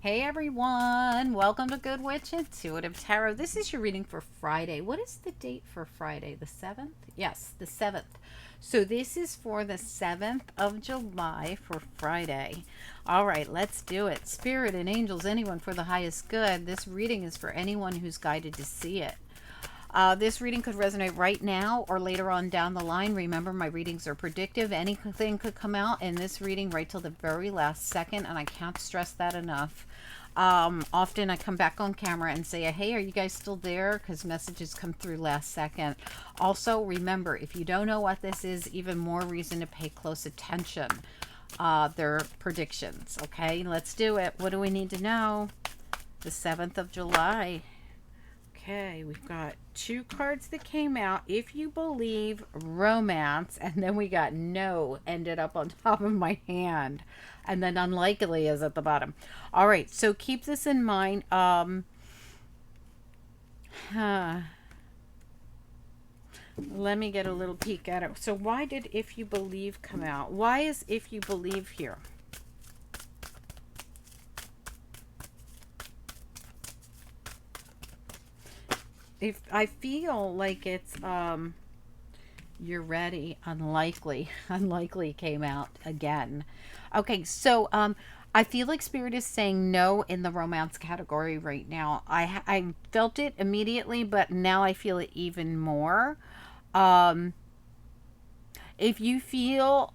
Hey everyone, welcome to Good Witch Intuitive Tarot. This is your reading for Friday. What is the date for Friday? The 7th? Yes, the 7th. So this is for the 7th of July for Friday. All right, let's do it. Spirit and angels, anyone for the highest good. This reading is for anyone who's guided to see it. This reading could resonate right now or later on down the line. Remember, my readings are predictive. Anything could come out in this reading right till the very last second, and I can't stress that enough. Often I come back on camera and say, hey, are you guys still there? Because messages come through last second. Also, remember, if you don't know what this is, even more reason to pay close attention. They're predictions. Okay, let's do it. What do we need to know? The 7th of July. Okay, we've got two cards that came out. If you believe romance, and then we got no ended up on top of my hand, and then unlikely is at the bottom. All right, so keep this in mind. Huh, let me get a little peek at it. So why did if you believe come out? Why is if you believe here? If I feel like it's you're ready, unlikely came out again. Okay, so I feel like spirit is saying no in the romance category right now. I felt it immediately, but now I feel it even more. um if you feel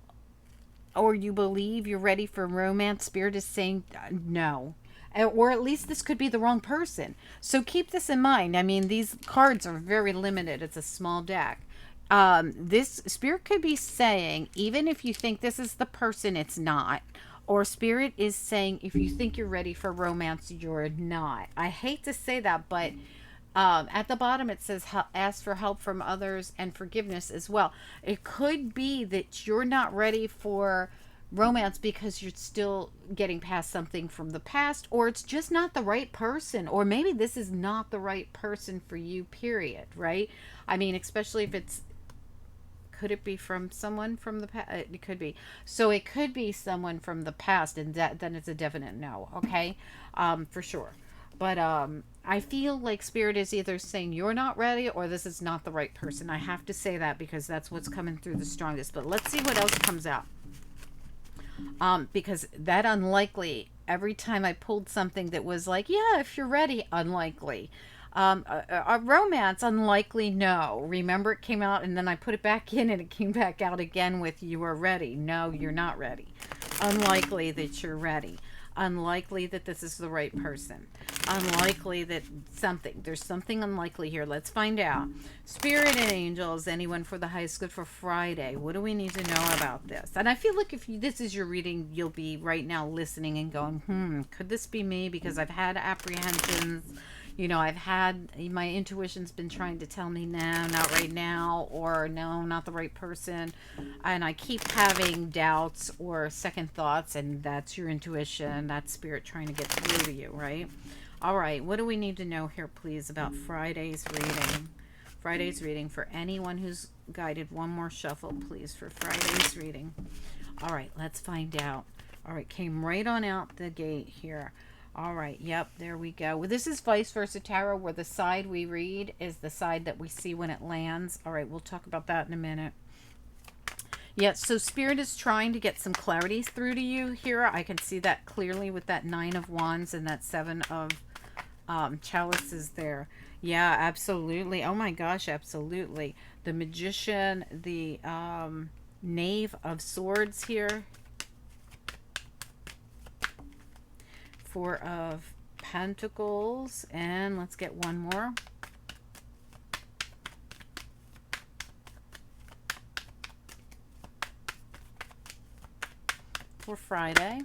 or you believe you're ready for romance, spirit is saying no. Or at least this could be the wrong person. So keep this in mind. I mean, these cards are very limited. It's a small deck. This spirit could be saying, even if you think this is the person, it's not. Or spirit is saying, if you think you're ready for romance, you're not. I hate to say that, but at the bottom it says ask for help from others and forgiveness as well. It could be that you're not ready for romance because you're still getting past something from the past, or it's just not the right person, or maybe this is not the right person for you, period, right? I mean, especially if it's, could it be from someone from the past? It could be. So it could be someone from the past, and that then it's a definite no. Okay, for sure. But I feel like spirit is either saying you're not ready or this is not the right person. I have to say that because that's what's coming through the strongest. But let's see what else comes out. Because that unlikely, every time I pulled something that was like, yeah, if you're ready, unlikely. A romance, unlikely, no. Remember, it came out and then I put it back in and it came back out again with you are ready. No, you're not ready. Unlikely that you're ready. Unlikely that this is the right person. Unlikely that there's something unlikely here. Let's find out. Spirit and angels, anyone for the highest good for Friday. What do we need to know about this? And I feel like if this is your reading, you'll be right now listening and going, could this be me? Because I've had apprehensions. I've had my intuition's been trying to tell me no, not right now, or no, not the right person. And I keep having doubts or second thoughts, and that's your intuition. That's spirit trying to get through to you, right? All right, what do we need to know here, please, about Friday's reading? Friday's reading for anyone who's guided. One more shuffle, please, for Friday's reading. All right, let's find out. All right, came right on out the gate here. All right, yep, there we go. Well, this is vice versa tarot, where the side we read is the side that we see when it lands. All right, we'll talk about that in a minute. Yeah, so spirit is trying to get some clarity through to you here. I can see that clearly with that 9 of wands and that 7 of chalices there. Yeah, absolutely. Oh my gosh, absolutely. The magician, the knave of swords here. 4 of pentacles, and let's get one more. For Friday.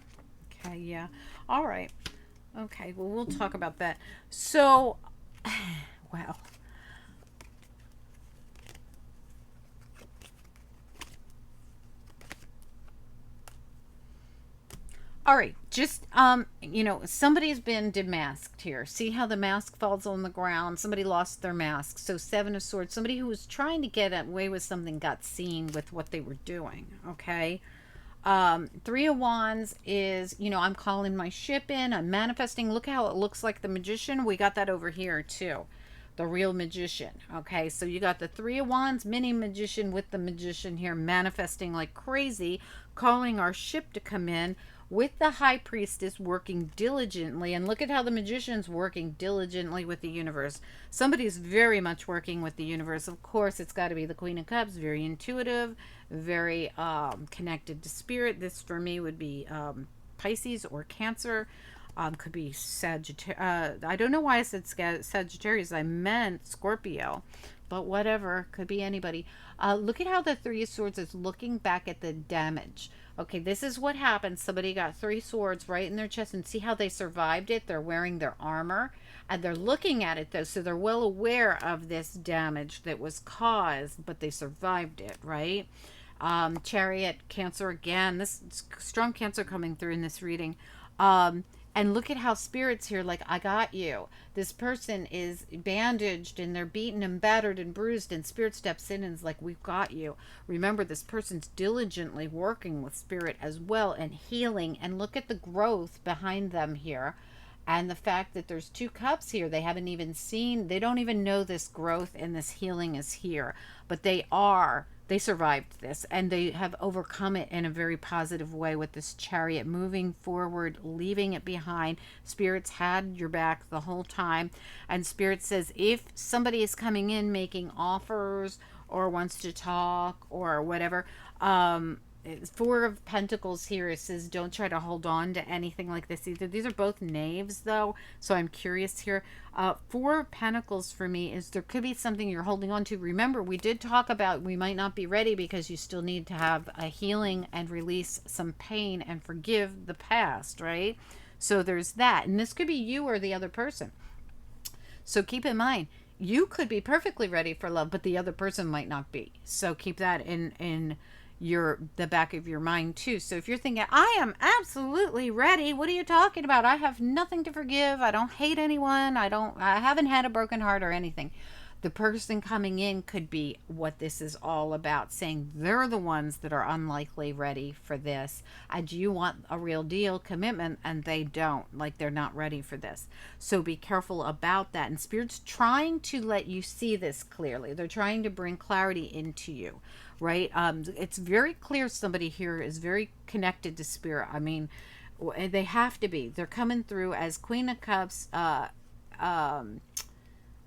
Okay, yeah. All right. Okay, well, we'll talk about that. So, wow. All right, just somebody's been demasked here. See how the mask falls on the ground? Somebody lost their mask. So 7 of swords, somebody who was trying to get away with something got seen with what they were doing, okay? Three of Wands is, I'm calling my ship in, I'm manifesting. Look how it looks like the magician. We got that over here too. The real magician. Okay, so you got the Three of Wands, mini magician with the magician here, manifesting like crazy, calling our ship to come in with the high priestess working diligently. And look at how the magician's working diligently with the universe. Somebody's very much working with the universe. Of course, it's got to be the Queen of Cups, very intuitive, very connected to spirit. This for me would be Pisces or Cancer. Could be Sagittarius. I don't know why I said Sagittarius. I meant Scorpio, but whatever. Could be anybody. Look at how the Three of Swords is looking back at the damage. Okay, this is what happens. Somebody got three swords right in their chest, and see how they survived it? They're wearing their armor, and they're looking at it, though, so they're well aware of this damage that was caused, but they survived it, right? Chariot, Cancer again. This strong Cancer coming through in this reading. And look at how Spirit's here, like, I got you. This person is bandaged and they're beaten and battered and bruised, and Spirit steps in and is like, we've got you. Remember, this person's diligently working with Spirit as well and healing. And look at the growth behind them here. And the fact that there's two cups here, they haven't even seen, they don't even know this growth and this healing is here. But they survived this, and they have overcome it in a very positive way with this Chariot, moving forward, leaving it behind. Spirit's had your back the whole time. And Spirit says, if somebody is coming in making offers or wants to talk or whatever, Four of Pentacles here, it says don't try to hold on to anything like this either. These are both knaves though, so I'm curious here. Four of Pentacles for me is there could be something you're holding on to. Remember, we did talk about we might not be ready because you still need to have a healing and release some pain and forgive the past, right? So there's that, and this could be you or the other person. So keep in mind, you could be perfectly ready for love, but the other person might not be. So keep that in the back of your mind too. So if you're thinking, I am absolutely ready, what are you talking about? I have nothing to forgive. I don't hate anyone. I haven't had a broken heart or anything. The person coming in could be what this is all about, saying they're the ones that are unlikely ready for this. And you want a real deal commitment, and they don't, like they're not ready for this. So be careful about that. And Spirit's trying to let you see this clearly. They're trying to bring clarity into you, right? It's very clear somebody here is very connected to Spirit. I mean, they have to be. They're coming through as Queen of Cups,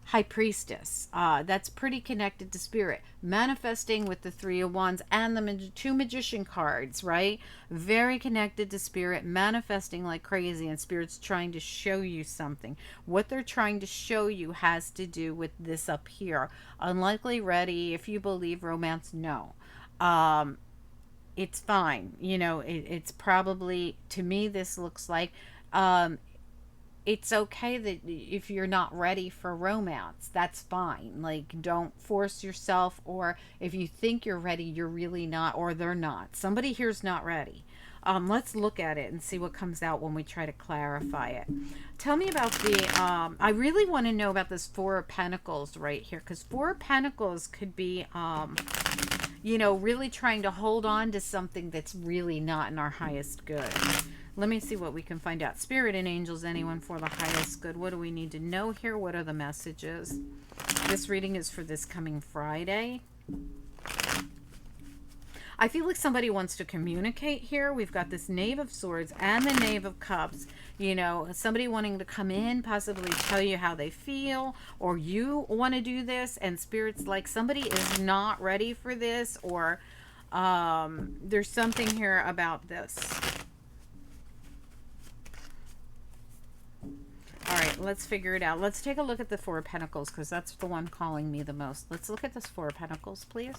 High Priestess. That's pretty connected to Spirit. Manifesting with the Three of Wands and the two Magician cards, right? Very connected to Spirit, manifesting like crazy, and Spirit's trying to show you something. What they're trying to show you has to do with this up here. Unlikely ready, if you believe romance, no. It's fine. It's probably, to me, this looks like it's okay that if you're not ready for romance, that's fine. Like, don't force yourself, or if you think you're ready, you're really not, or they're not. Somebody here's not ready. Let's look at it and see what comes out when we try to clarify it. Tell me about I really want to know about this Four of Pentacles right here, because Four of Pentacles could be, really trying to hold on to something that's really not in our highest good. Let me see what we can find out. Spirit and angels, anyone for the highest good. What do we need to know here? What are the messages? This reading is for this coming Friday. I feel like somebody wants to communicate here. We've got this Knave of Swords and the Knave of Cups. Somebody wanting to come in, possibly tell you how they feel, or you want to do this, and Spirit's like, somebody is not ready for this, or there's something here about this. All right, let's figure it out. Let's take a look at the Four of Pentacles, because that's the one calling me the most. Let's look at this Four of Pentacles, please.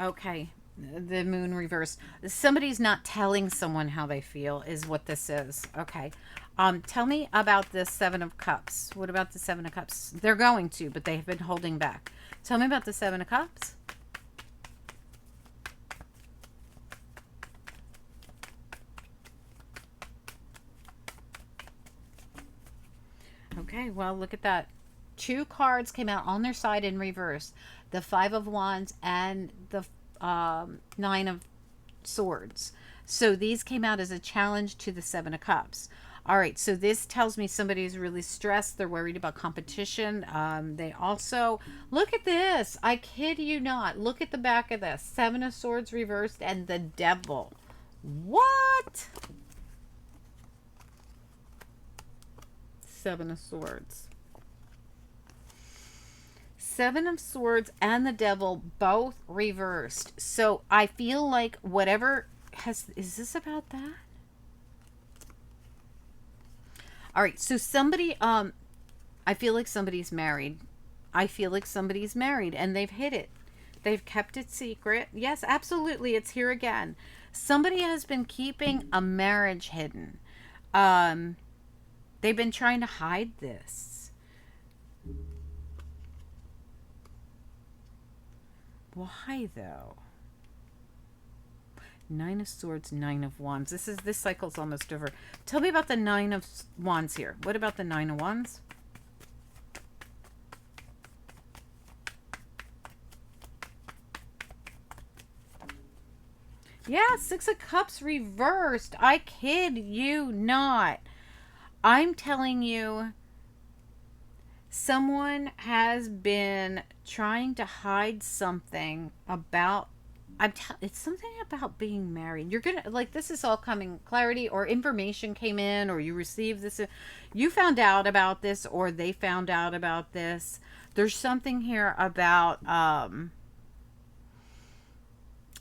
Okay, the Moon reversed. Somebody's not telling someone how they feel is what this is. Okay. Tell me about the Seven of Cups. What about the Seven of Cups? They're going to, but they've been holding back. Tell me about the Seven of Cups. Okay, well, look at that. two cards came out on their side in reverse, the Five of Wands and the Nine of Swords. So these came out as a challenge to the Seven of Cups. All right, so this tells me somebody's really stressed. They're worried about competition. They also, look at this. I kid you not. Look at the back of this. Seven of Swords reversed and the Devil. What? Seven of Swords. Seven of Swords and the Devil both reversed. So I feel like whatever is this about that? All right, so somebody, I feel like somebody's married. I feel like somebody's married and they've hid it. They've kept it secret. Yes, absolutely. It's here again. Somebody has been keeping a marriage hidden. They've been trying to hide this. Why though? Nine of Swords, Nine of Wands. This cycle's almost over. Tell me about the Nine of Wands here. What about the Nine of Wands? Yeah, Six of Cups reversed. I kid you not. I'm telling you, someone has been trying to hide something about it's something about being married. You're gonna like this is all coming clarity or information came in or you received this, you found out about this or they found out about this. There's something here about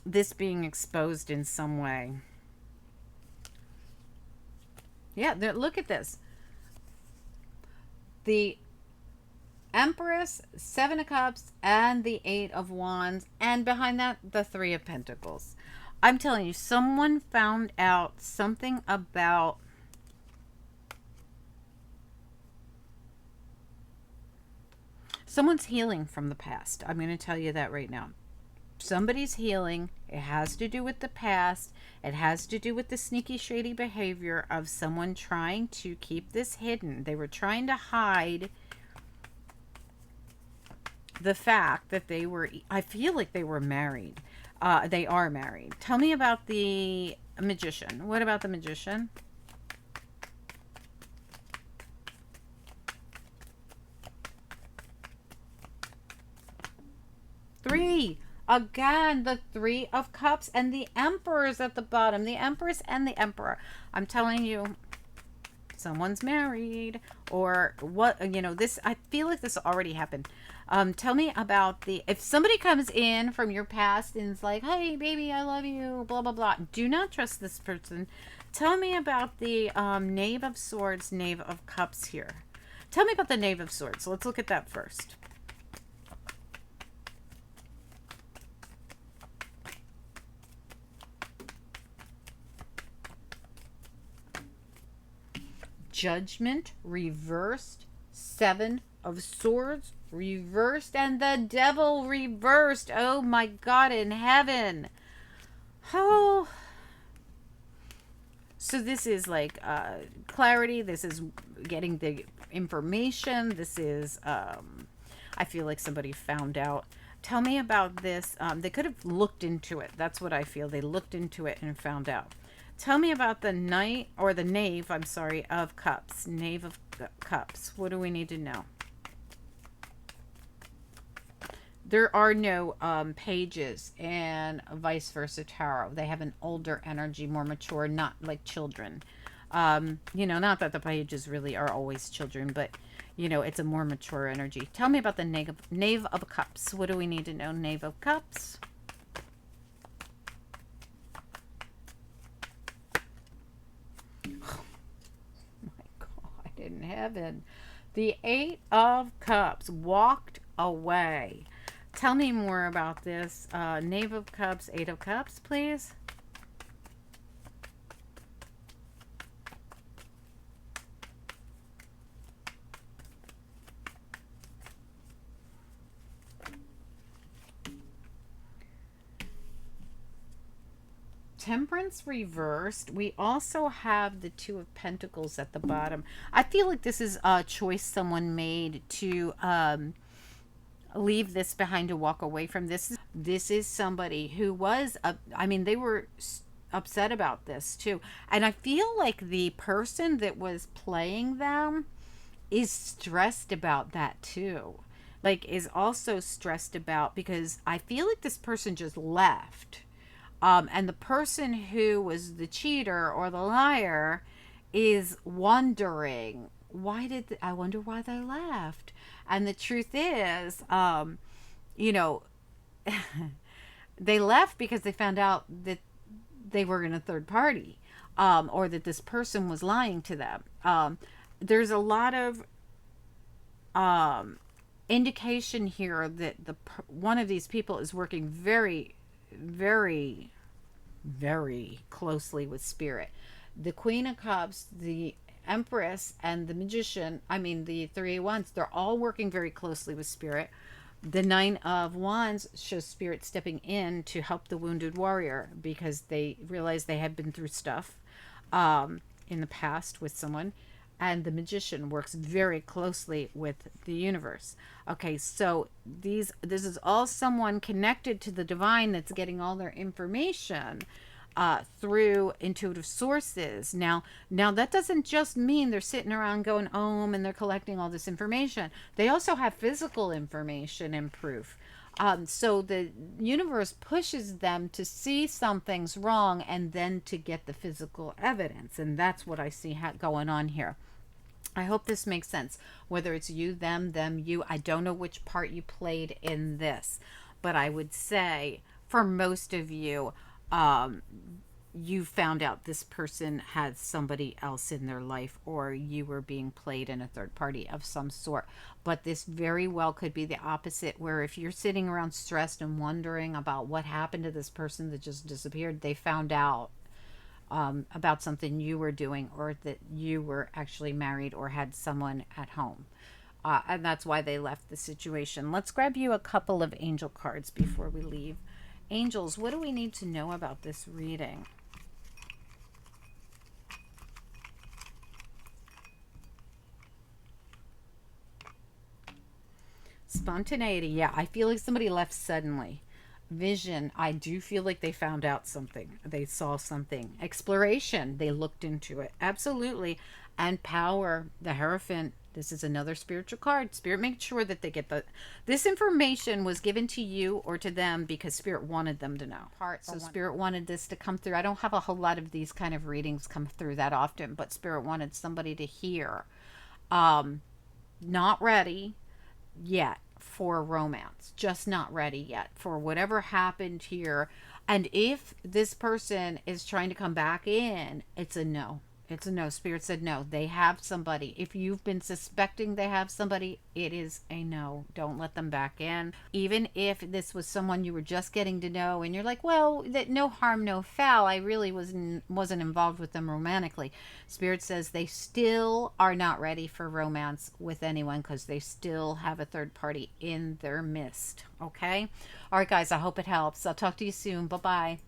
this being exposed in some way. Yeah, look at this. The Empress, Seven of Cups, and the Eight of Wands, and behind that, the Three of Pentacles. I'm telling you, someone found out something about someone's healing from the past. I'm going to tell you that right now. Somebody's healing. It has to do with the past. It has to do with the sneaky, shady behavior of someone trying to keep this hidden. They were trying to hide the fact that they were, I feel like they were married. They are married. Tell me about the Magician. What about the Magician? Three. Again, the Three of Cups and the Emperor's at the bottom. The Empress and the Emperor. I'm telling you, someone's married or what, you know, this, I feel like this already happened. Tell me about if somebody comes in from your past and is like, hey baby, I love you, blah blah blah, do not trust this person. Tell me about the Knave of Swords, Knave of Cups here. Tell me about the Knave of Swords. Let's look at that first. Judgment reversed, Seven of Swords reversed, and the Devil reversed. Oh my God in heaven. Oh. So this is like clarity. This is getting the information. This is, I feel like somebody found out. Tell me about this. They could have looked into it. That's what I feel. They looked into it and found out. Tell me about the Knight, or the Knave, I'm sorry, of Cups. Knave of Cups. What do we need to know? There are no pages and vice versa tarot. They have an older energy, more mature, not like children. You know, not that the pages really are always children, but, you know, it's a more mature energy. Tell me about the Knave of Cups. What do we need to know? Knave of Cups. In heaven. The Eight of Cups walked away. Tell me more about this. Knave of Cups, Eight of Cups, please. Temperance reversed. We also have the Two of Pentacles at the bottom. I feel like this is a choice someone made to leave this behind, to walk away from this. This is somebody who was, I mean, they were upset about this too. And I feel like the person that was playing them is stressed about that too. Like, is also stressed about, because I feel like this person just left. And the person who was the cheater or the liar is wondering, I wonder why they left. And the truth is, you know, they left because they found out that they were in a third party, or that this person was lying to them. There's a lot of indication here that one of these people is working very, very, very closely with spirit. The Queen of Cups, the Empress, and the Magician, I mean the Three of Wands, they're all working very closely with spirit. The Nine of Wands shows spirit stepping in to help the wounded warrior, because they realize they have been through stuff in the past with someone. And the Magician works very closely with the universe. Okay, so this is all someone connected to the divine that's getting all their information through intuitive sources. Now that doesn't just mean they're sitting around going and they're collecting all this information. They also have physical information and proof. So the universe pushes them to see something's wrong and then to get the physical evidence. And that's what I see going on here. I hope this makes sense. Whether it's you, them, you, I don't know which part you played in this, but I would say for most of you, you found out this person had somebody else in their life, or you were being played in a third party of some sort. But this very well could be the opposite, where if you're sitting around stressed and wondering about what happened to this person that just disappeared, they found out about something you were doing, or that you were actually married or had someone at home. And that's why they left the situation. Let's grab you a couple of angel cards before we leave. Angels, what do we need to know about this reading? Spontaneity. Yeah, I feel like somebody left suddenly. Vision, I do feel like they found out something. They saw something. Exploration, they looked into it. Absolutely. And power, the Hierophant. This is another spiritual card. Spirit makes sure that they get this information was given to you or to them because Spirit wanted them to know. So Spirit wanted this to come through. I don't have a whole lot of these kind of readings come through that often, but Spirit wanted somebody to hear. Not ready yet for romance, just not ready yet for whatever happened here. And if this person is trying to come back in, it's a no. It's a no. Spirit said no. They have somebody. If you've been suspecting they have somebody, it is a no. Don't let them back in. Even if this was someone you were just getting to know and you're like, well, that no harm, no foul. I really wasn't involved with them romantically. Spirit says they still are not ready for romance with anyone because they still have a third party in their midst. Okay? All right, guys, I hope it helps. I'll talk to you soon. Bye-bye.